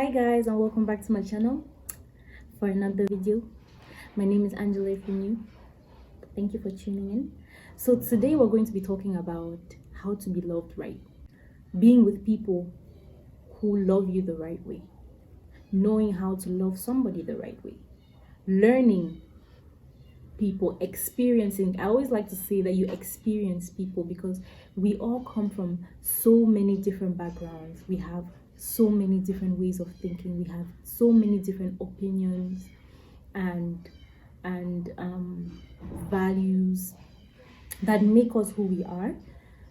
Hi guys, and welcome back to my channel for another video. My name is Angela if you're new. Thank you for tuning in. So today we're going to be talking about how to be loved right. Being with people who love you the right way. Knowing how to love somebody the right way. Learning people, experiencing. I always like to say that you experience people because we all come from so many different backgrounds. We have so many different ways of thinking. We have so many different opinions and values that make us who we are.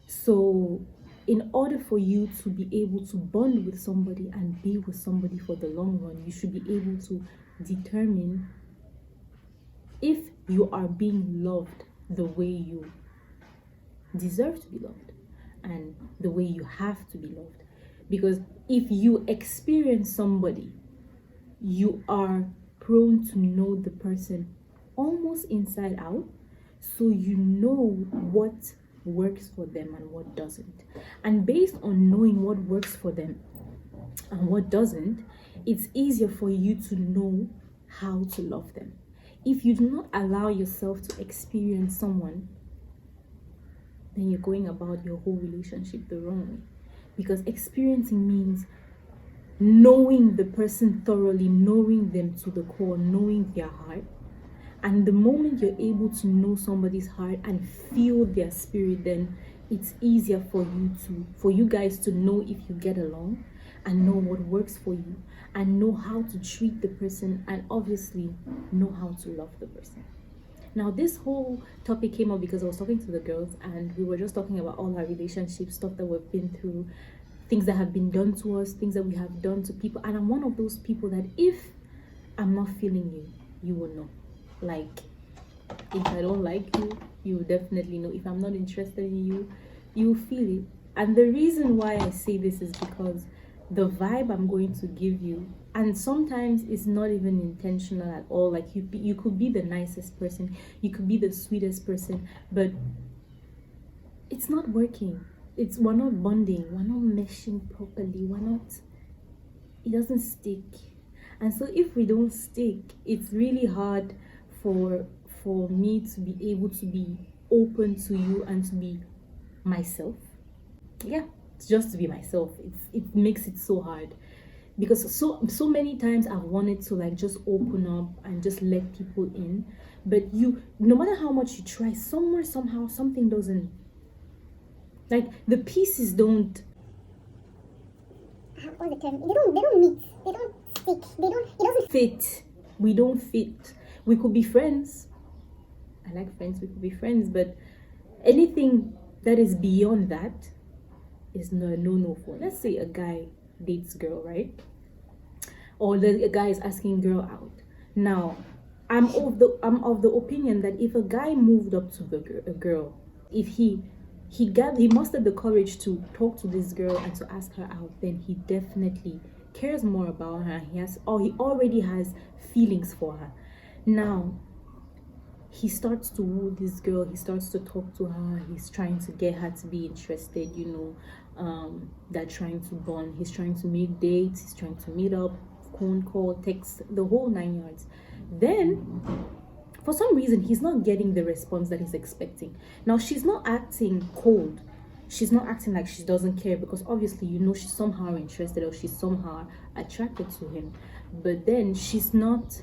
So in order for you to be able to bond with somebody and be with somebody for the long run, you should be able to determine if you are being loved the way you deserve to be loved and the way you have to be loved. Because if you experience somebody, you are prone to know the person almost inside out, so you know what works for them and what doesn't. And based on knowing what works for them and what doesn't, it's easier for you to know how to love them. If you do not allow yourself to experience someone, then you're going about your whole relationship the wrong way. Because experiencing means knowing the person thoroughly, knowing them to the core, knowing their heart. And the moment you're able to know somebody's heart and feel their spirit, then it's easier for you guys to know if you get along and know what works for you and know how to treat the person and obviously know how to love the person. Now, this whole topic came up because I was talking to the girls and we were just talking about all our relationships, stuff that we've been through, things that have been done to us, things that we have done to people. And I'm one of those people that if I'm not feeling you, you will know. Like, if I don't like you, you will definitely know. If I'm not interested in you, you will feel it. And the reason why I say this is because the vibe I'm going to give you, and sometimes it's not even intentional at all. Like you could be the nicest person, you could be the sweetest person, but it's not working. We're not bonding, we're not meshing properly, it doesn't stick. And so if we don't stick, it's really hard for me to be able to be open to you and to be myself. Yeah, just to be myself. It makes it so hard because so many times I've wanted to like just open up and just let people in, but no matter how much you try, somewhere somehow something doesn't, like the pieces don't, what's the term? They don't meet. They don't stick. It doesn't fit. We don't fit. We could be friends. I like friends. We could be friends, but anything that is beyond that is no for. Let's say a guy dates a girl, right? Or a guy is asking girl out. Now, I'm of the opinion that if a guy moved up to a girl, if he mustered the courage to talk to this girl and to ask her out, then he definitely cares more about her. He already has feelings for her. Now, he starts to woo this girl, he starts to talk to her, he's trying to get her to be interested, they're trying to bond, he's trying to make dates, he's trying to meet up, phone call, text, the whole 9 yards. Then for some reason he's not getting the response that he's expecting. Now, she's not acting cold, she's not acting like she doesn't care, because obviously she's somehow interested or she's somehow attracted to him, but then she's not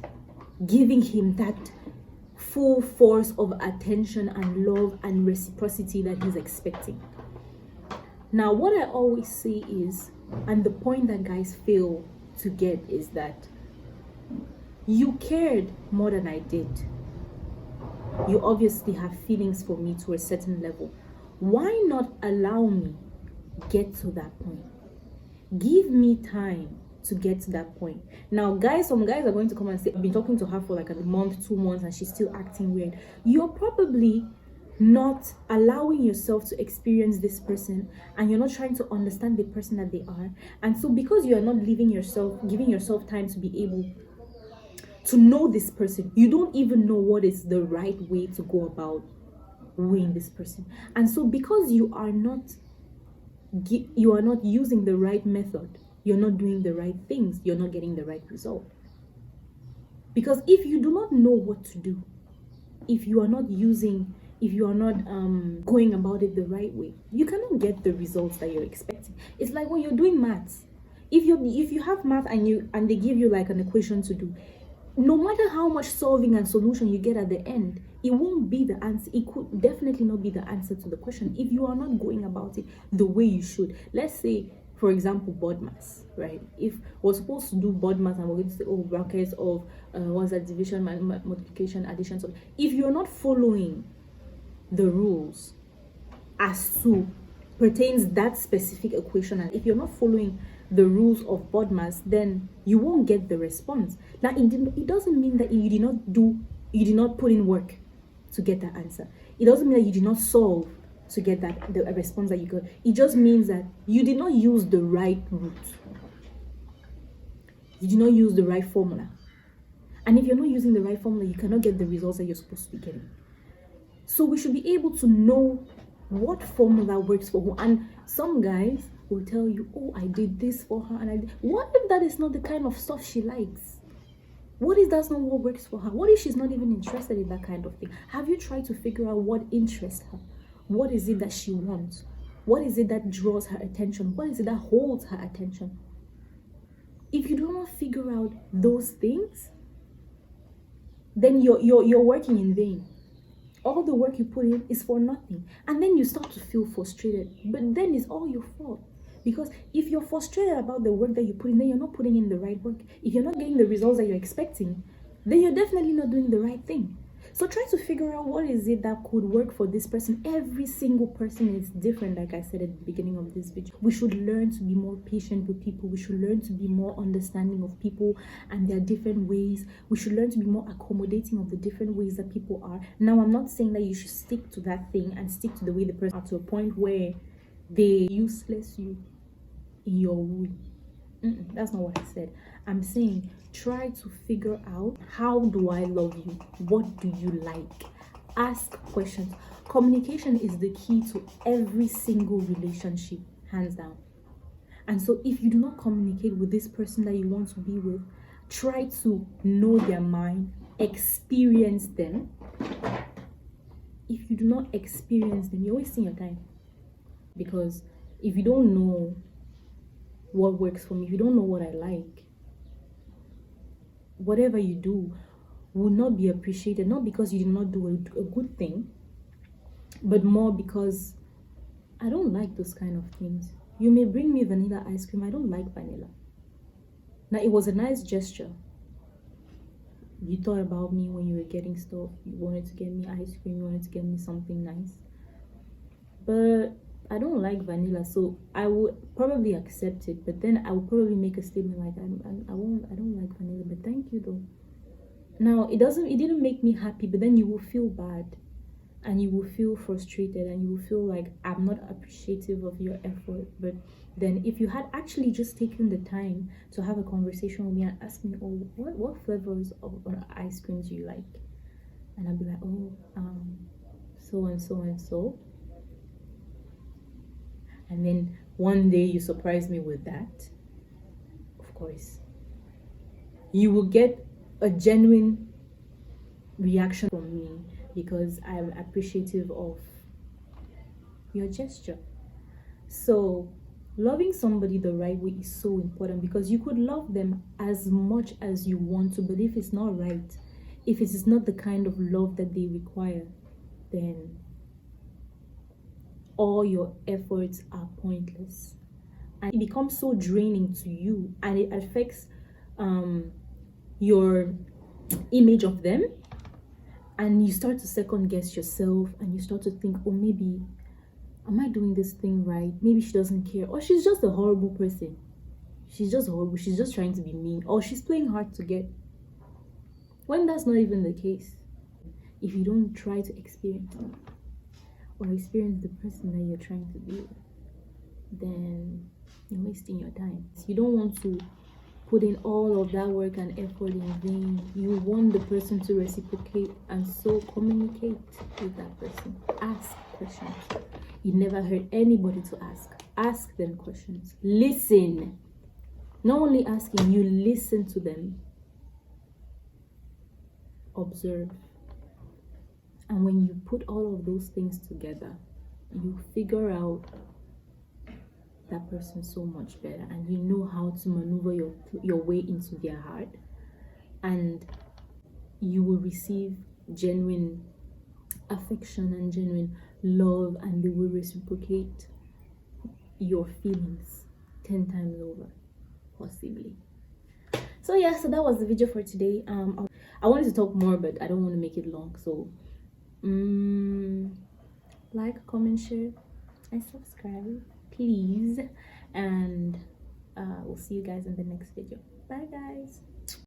giving him that full force of attention and love and reciprocity that he's expecting. Now, what I always say is, and the point that guys fail to get, is that you cared more than I did. You obviously have feelings for me to a certain level. Why not allow me get to that point? Give me time to get to that point. Now, some guys are going to come and say, I've been talking to her for like a month, 2 months, and she's still acting weird. You're probably not allowing yourself to experience this person, and you're not trying to understand the person that they are. And so because you are not giving yourself time to be able to know this person, you don't even know what is the right way to go about wooing this person. And so because you are not using the right method, you're not doing the right things, you're not getting the right result. Because if you do not know what to do, if you are not going about it the right way, you cannot get the results that you're expecting. It's like when you're doing maths. If you have math and they give you like an equation to do, no matter how much solving and solution you get at the end, it won't be the answer. It could definitely not be the answer to the question if you are not going about it the way you should. Let's say, for example, board maths, right? If we're supposed to do board maths and we're going to say, oh, brackets of what's that, division, multiplication, addition. So if you're not following the rules as to pertains that specific equation, and if you're not following the rules of board maths, then you won't get the response. Now, it doesn't mean that you did not put in work to get that answer. It doesn't mean that you did not solve to get the response that you got. It just means that you did not use the right route. You did not use the right formula. And if you're not using the right formula, you cannot get the results that you're supposed to be getting. So we should be able to know what formula works for who. And some guys will tell you, oh, I did this for her, and I did. What if that is not the kind of stuff she likes? What if that's not what works for her? What if she's not even interested in that kind of thing? Have you tried to figure out what interests her? What is it that she wants? What is it that draws her attention? What is it that holds her attention? If you do not figure out those things, then you're working in vain. All the work you put in is for nothing. And then you start to feel frustrated. But then it's all your fault. Because if you're frustrated about the work that you put in, then you're not putting in the right work. If you're not getting the results that you're expecting, then you're definitely not doing the right thing. So try to figure out what is it that could work for this person. Every single person is different, like I said at the beginning of this video. We should learn to be more patient with people. We should learn to be more understanding of people and their different ways. We should learn to be more accommodating of the different ways that people are. Now, I'm not saying that you should stick to that thing and stick to the way the person are to a point where they useless you in your way. That's not what I said. I'm saying try to figure out, how do I love you? What do you like? Ask questions. Communication is the key to every single relationship, hands down. And so if you do not communicate with this person that you want to be with, try to know their mind, experience them. If you do not experience them, you're wasting your time. Because if you don't know what works for me, if you don't know what I like, whatever you do will not be appreciated. Not because you did not do a good thing, but more because I don't like those kind of things. You may bring me vanilla ice cream, I don't like vanilla. Now, it was a nice gesture. You thought about me when you were getting stuff. You wanted to get me ice cream, you wanted to get me something nice. But I don't like vanilla, so I would probably accept it, but then I would probably make a statement like, I don't like vanilla, but thank you though. Now, it didn't make me happy, but then you will feel bad and you will feel frustrated and you will feel like I'm not appreciative of your effort. But then if you had actually just taken the time to have a conversation with me and ask me, oh, what flavors of ice cream do you like? And I'd be like, oh, so and so and so. And then one day you surprise me with that, of course, you will get a genuine reaction from me because I'm appreciative of your gesture. So loving somebody the right way is so important, because you could love them as much as you want to, but if it's not right, if it is not the kind of love that they require, then all your efforts are pointless, and it becomes so draining to you, and it affects your image of them, and you start to second guess yourself, and you start to think, oh, maybe am I doing this thing right? Maybe she doesn't care, or she's just a horrible person. She's just horrible. She's just trying to be mean, or she's playing hard to get, when that's not even the case. If you don't try to experience it, or experience the person that you're trying to be with, then you're wasting your time. You don't want to put in all of that work and effort in vain. You want the person to reciprocate, and so communicate with that person. Ask questions. You never heard anybody to ask. Ask them questions. Listen. Not only asking, you listen to them, observe. And when you put all of those things together, you figure out that person so much better, and you know how to maneuver your way into their heart, and you will receive genuine affection and genuine love, and they will reciprocate your feelings 10 times over, possibly. So yeah, so that was the video for today. I wanted to talk more, but I don't want to make it long, so like, comment, share, and subscribe, please. And we'll see you guys in the next video. Bye guys.